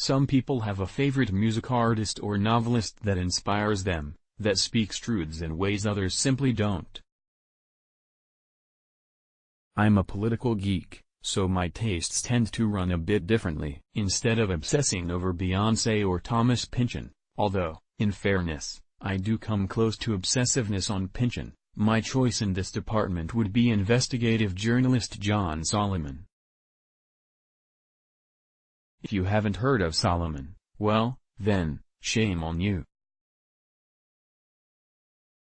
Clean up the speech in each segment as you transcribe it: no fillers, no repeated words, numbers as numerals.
Some people have a favorite music artist or novelist that inspires them, that speaks truths in ways others simply don't. I'm a political geek, so my tastes tend to run a bit differently. Instead of obsessing over Beyoncé or Thomas Pynchon, although, in fairness, I do come close to obsessiveness on Pynchon, my choice in this department would be investigative journalist John Solomon. If you haven't heard of Solomon, well, then, shame on you.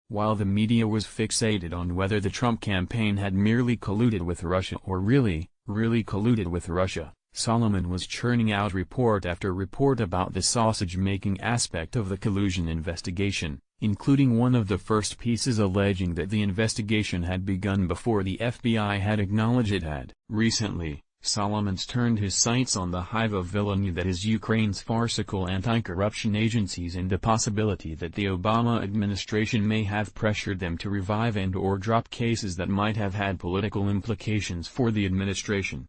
While the media was fixated on whether the Trump campaign had merely colluded with Russia or really colluded with Russia, Solomon was churning out report after report about the sausage-making aspect of the collusion investigation, including one of the first pieces alleging that the investigation had begun before the FBI had acknowledged it had. Recently, Solomon's turned his sights on the hive of villainy that is Ukraine's farcical anti-corruption agencies and the possibility that the Obama administration may have pressured them to revive and/or drop cases that might have had political implications for the administration.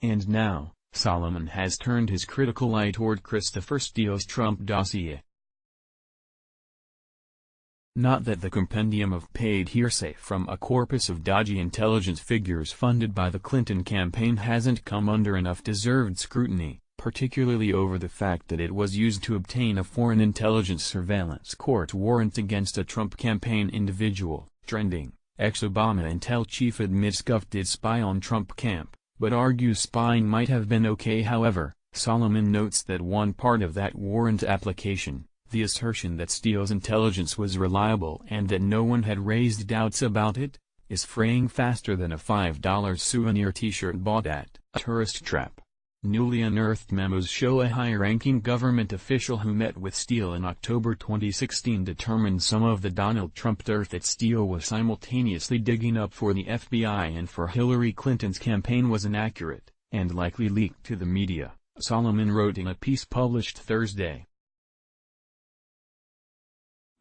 And now, Solomon has turned his critical eye toward Christopher Steele's Trump dossier. Not that the compendium of paid hearsay from a corpus of dodgy intelligence figures funded by the Clinton campaign hasn't come under enough deserved scrutiny, particularly over the fact that it was used to obtain a foreign intelligence surveillance court warrant against a Trump campaign individual. Trending, ex-Obama intel chief admits Gov did spy on Trump camp, but argues spying might have been okay. However, Solomon notes that one part of that warrant application, the assertion that Steele's intelligence was reliable and that no one had raised doubts about it, is fraying faster than a $5 souvenir t-shirt bought at a tourist trap. Newly unearthed memos show a high-ranking government official who met with Steele in October 2016 determined some of the Donald Trump dirt that Steele was simultaneously digging up for the FBI and for Hillary Clinton's campaign was inaccurate, and likely leaked to the media, Solomon wrote in a piece published Thursday.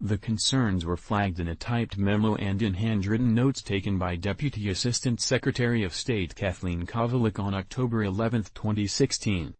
The concerns were flagged in a typed memo and in handwritten notes taken by Deputy Assistant Secretary of State Kathleen Kovalik on October 11, 2016.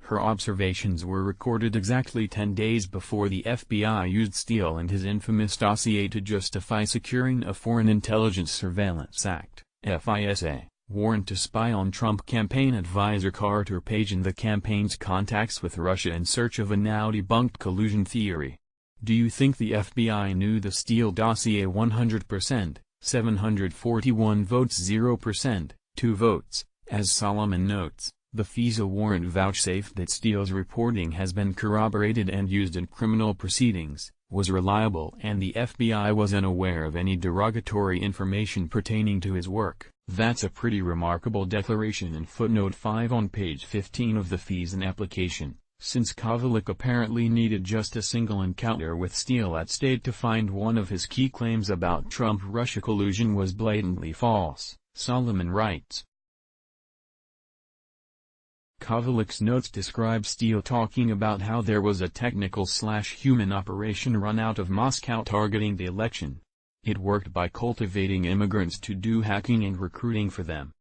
Her observations were recorded exactly 10 days before the FBI used Steele and his infamous dossier to justify securing a Foreign Intelligence Surveillance Act (FISA) warrant to spy on Trump campaign advisor Carter Page and the campaign's contacts with Russia in search of a now-debunked collusion theory. Do you think the FBI knew the Steele dossier 100%, 741 votes 0%, 2 votes, as Solomon notes? The FISA warrant vouchsafed that Steele's reporting has been corroborated and used in criminal proceedings, was reliable and the FBI was unaware of any derogatory information pertaining to his work. That's a pretty remarkable declaration in footnote 5 on page 15 of the FISA application, since Kovalik apparently needed just a single encounter with Steele at State to find one of his key claims about Trump-Russia collusion was blatantly false, Solomon writes. Kovalik's notes describe Steele talking about how there was a technical/human operation run out of Moscow targeting the election. It worked by cultivating immigrants to do hacking and recruiting for them.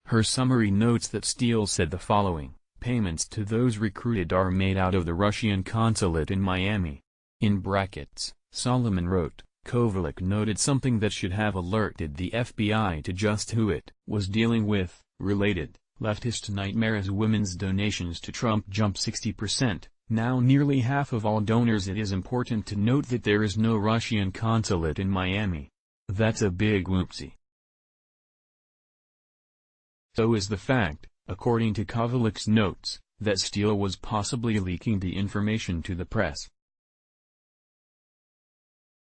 Her summary notes that Steele said the following: payments to those recruited are made out of the Russian consulate in Miami. In brackets, Solomon wrote, Kovalik noted something that should have alerted the FBI to just who it was dealing with. Related, leftist nightmare as women's donations to Trump jump 60%, now nearly half of all donors. It is important to note that there is no Russian consulate in Miami. That's a big whoopsie. So is the fact, according to Kovalik's notes, that Steele was possibly leaking the information to the press.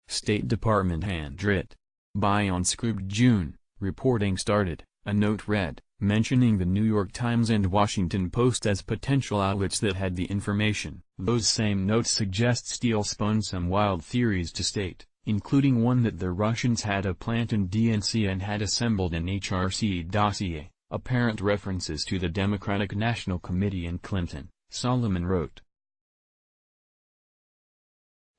State Department handwrit. By on Scribd June, reporting started, a note read, mentioning the New York Times and Washington Post as potential outlets that had the information. Those same notes suggest Steele spun some wild theories to State, including one that the Russians had a plant in DNC and had assembled an HRC dossier, apparent references to the Democratic National Committee and Clinton, Solomon wrote.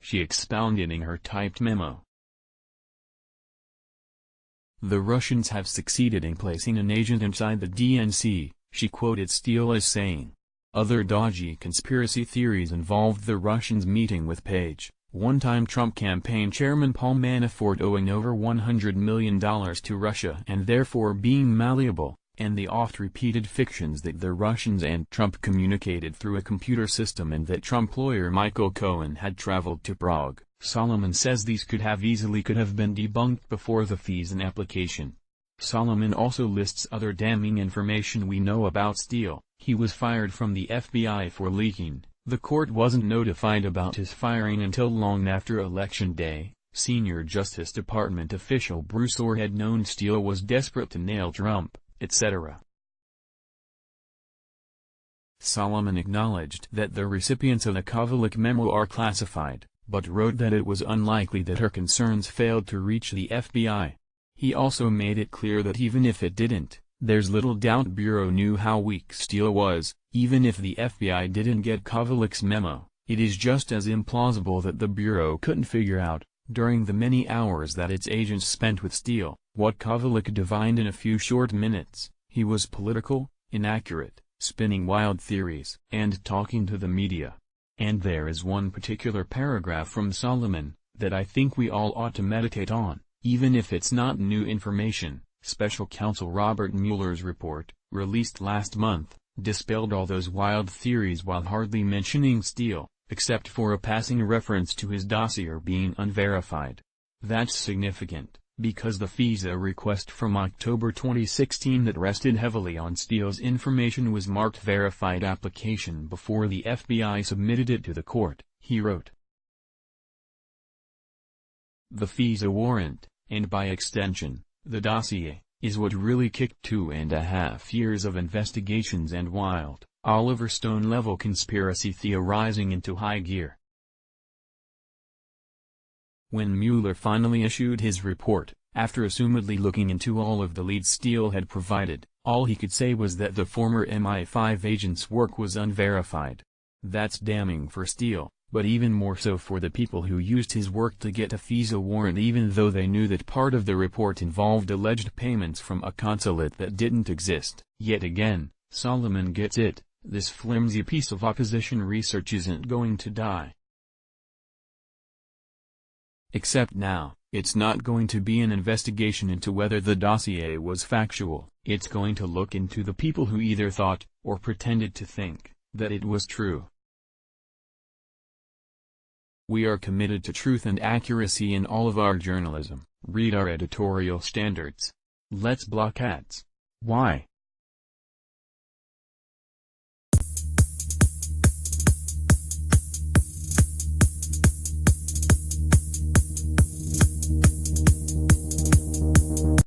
She expounded in her typed memo. "The Russians have succeeded in placing an agent inside the DNC," she quoted Steele as saying. Other dodgy conspiracy theories involved the Russians meeting with Page, one-time Trump campaign chairman Paul Manafort owing over $100 million to Russia and therefore being malleable, and the oft-repeated fictions that the Russians and Trump communicated through a computer system and that Trump lawyer Michael Cohen had traveled to Prague. Solomon says these could have been debunked before the FISA application. Solomon also lists other damning information we know about Steele. He was fired from the FBI for leaking. The court wasn't notified about his firing until long after Election Day. Senior Justice Department official Bruce Orr had known Steele was desperate to nail Trump, etc. Solomon acknowledged that the recipients of the Kovalik memo are classified, but wrote that it was unlikely that her concerns failed to reach the FBI. He also made it clear that even if it didn't, there's little doubt Bureau knew how weak Steele was. Even if the FBI didn't get Kovalik's memo, it is just as implausible that the Bureau couldn't figure out, during the many hours that its agents spent with Steele, what Kovalik divined in a few short minutes. He was political, inaccurate, spinning wild theories, and talking to the media. And there is one particular paragraph from Solomon that I think we all ought to meditate on, even if it's not new information. Special Counsel Robert Mueller's report, released last month, dispelled all those wild theories while hardly mentioning Steele, except for a passing reference to his dossier being unverified. That's significant, because the FISA request from October 2016 that rested heavily on Steele's information was marked verified application before the FBI submitted it to the court, he wrote. The FISA warrant, and by extension, the dossier, is what really kicked 2.5 years of investigations and wild, Oliver Stone-level conspiracy theorizing into high gear. When Mueller finally issued his report, after assumedly looking into all of the leads Steele had provided, all he could say was that the former MI5 agent's work was unverified. That's damning for Steele, but even more so for the people who used his work to get a FISA warrant even though they knew that part of the report involved alleged payments from a consulate that didn't exist. Yet again, Solomon gets it, this flimsy piece of opposition research isn't going to die. Except now, it's not going to be an investigation into whether the dossier was factual, it's going to look into the people who either thought, or pretended to think, that it was true. We are committed to truth and accuracy in all of our journalism. Read our editorial standards. Let's block ads. Why?